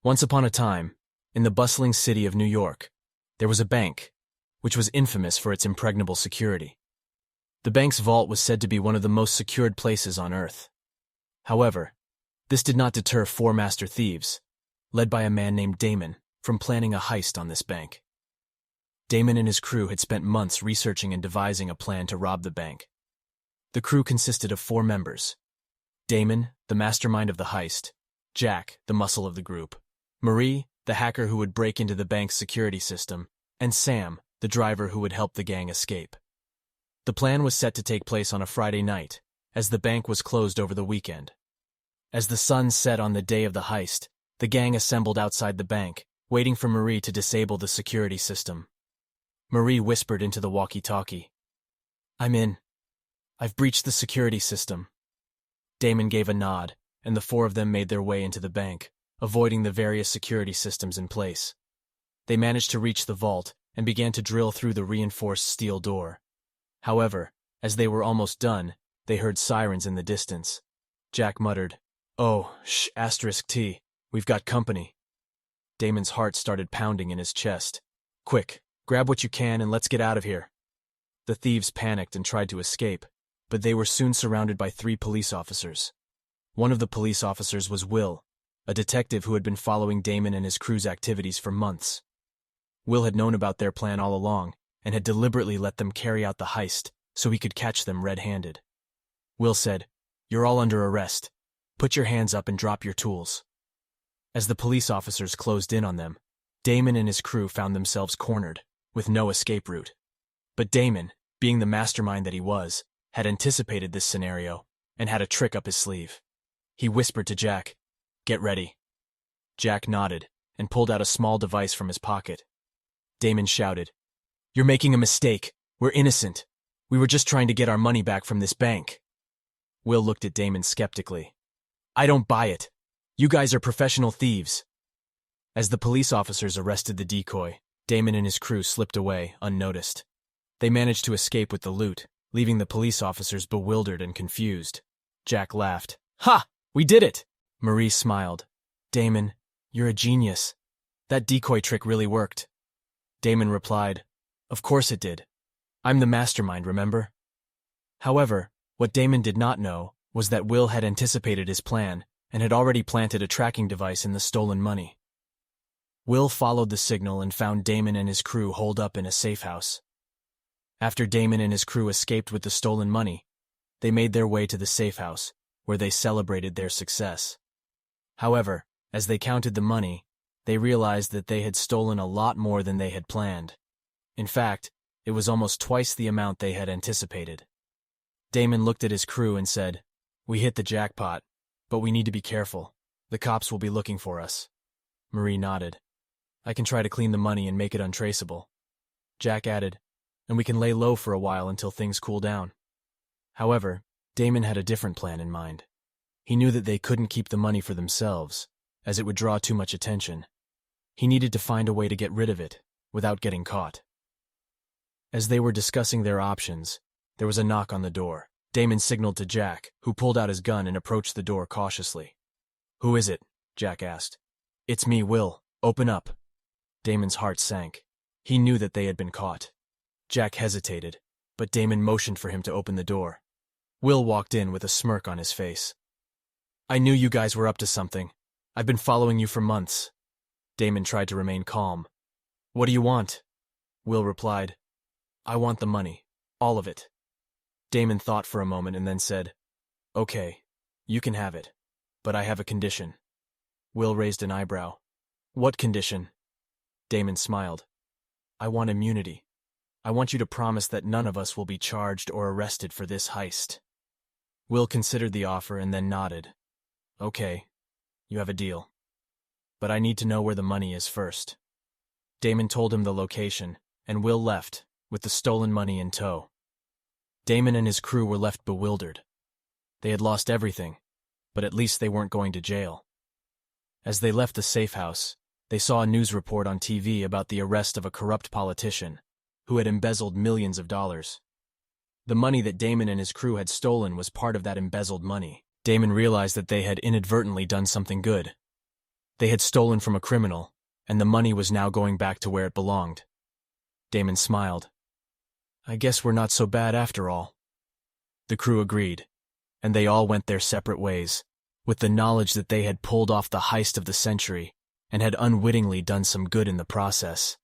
Once upon a time, in the bustling city of New York, there was a bank, which was infamous for its impregnable security. The bank's vault was said to be one of the most secured places on earth. However, this did not deter four master thieves, led by a man named Damon, from planning a heist on this bank. Damon and his crew had spent months researching and devising a plan to rob the bank. The crew consisted of four members: Damon, the mastermind of the heist; Jack, the muscle of the group; Marie, the hacker who would break into the bank's security system; and Sam, the driver who would help the gang escape. The plan was set to take place on a Friday night, as the bank was closed over the weekend. As the sun set on the day of the heist, the gang assembled outside the bank, waiting for Marie to disable the security system. Marie whispered into the walkie-talkie, "I'm in. I've breached the security system." Damon gave a nod, and the four of them made their way into the bank, avoiding the various security systems in place. They managed to reach the vault and began to drill through the reinforced steel door. However, as they were almost done, they heard sirens in the distance. Jack muttered, "Oh, *T, we've got company." Damon's heart started pounding in his chest. "Quick, grab what you can and let's get out of here." The thieves panicked and tried to escape, but they were soon surrounded by 3 police officers. One of the police officers was Will, a detective who had been following Damon and his crew's activities for months. Will had known about their plan all along and had deliberately let them carry out the heist so he could catch them red-handed. Will said, "You're all under arrest. Put your hands up and drop your tools." As the police officers closed in on them, Damon and his crew found themselves cornered, with no escape route. But Damon, being the mastermind that he was, had anticipated this scenario and had a trick up his sleeve. He whispered to Jack, "Get ready." Jack nodded and pulled out a small device from his pocket. Damon shouted, "You're making a mistake. We're innocent. We were just trying to get our money back from this bank." Will looked at Damon skeptically. "I don't buy it. You guys are professional thieves." As the police officers arrested the decoy, Damon and his crew slipped away, unnoticed. They managed to escape with the loot, leaving the police officers bewildered and confused. Jack laughed. "Ha! We did it!" Marie smiled. "Damon, you're a genius. That decoy trick really worked." Damon replied, "Of course it did. I'm the mastermind, remember?" However, what Damon did not know was that Will had anticipated his plan and had already planted a tracking device in the stolen money. Will followed the signal and found Damon and his crew holed up in a safe house. After Damon and his crew escaped with the stolen money, they made their way to the safe house, where they celebrated their success. However, as they counted the money, they realized that they had stolen a lot more than they had planned. In fact, it was almost twice the amount they had anticipated. Damon looked at his crew and said, "We hit the jackpot, but we need to be careful. The cops will be looking for us." Marie nodded. "I can try to clean the money and make it untraceable." Jack added, "And we can lay low for a while until things cool down." However, Damon had a different plan in mind. He knew that they couldn't keep the money for themselves, as it would draw too much attention. He needed to find a way to get rid of it, without getting caught. As they were discussing their options, there was a knock on the door. Damon signaled to Jack, who pulled out his gun and approached the door cautiously. "Who is it?" Jack asked. "It's me, Will. Open up." Damon's heart sank. He knew that they had been caught. Jack hesitated, but Damon motioned for him to open the door. Will walked in with a smirk on his face. "I knew you guys were up to something. I've been following you for months." Damon tried to remain calm. "What do you want?" Will replied, "I want the money. All of it." Damon thought for a moment and then said, "Okay, you can have it, but I have a condition." Will raised an eyebrow. "What condition?" Damon smiled. "I want immunity. I want you to promise that none of us will be charged or arrested for this heist." Will considered the offer and then nodded. "Okay, you have a deal. But I need to know where the money is first." Damon told him the location, and Will left, with the stolen money in tow. Damon and his crew were left bewildered. They had lost everything, but at least they weren't going to jail. As they left the safe house, they saw a news report on TV about the arrest of a corrupt politician who had embezzled millions of dollars. The money that Damon and his crew had stolen was part of that embezzled money. Damon realized that they had inadvertently done something good. They had stolen from a criminal, and the money was now going back to where it belonged. Damon smiled. I guess we're not so bad after all. The crew agreed, and they all went their separate ways, with the knowledge that they had pulled off the heist of the century and had unwittingly done some good in the process.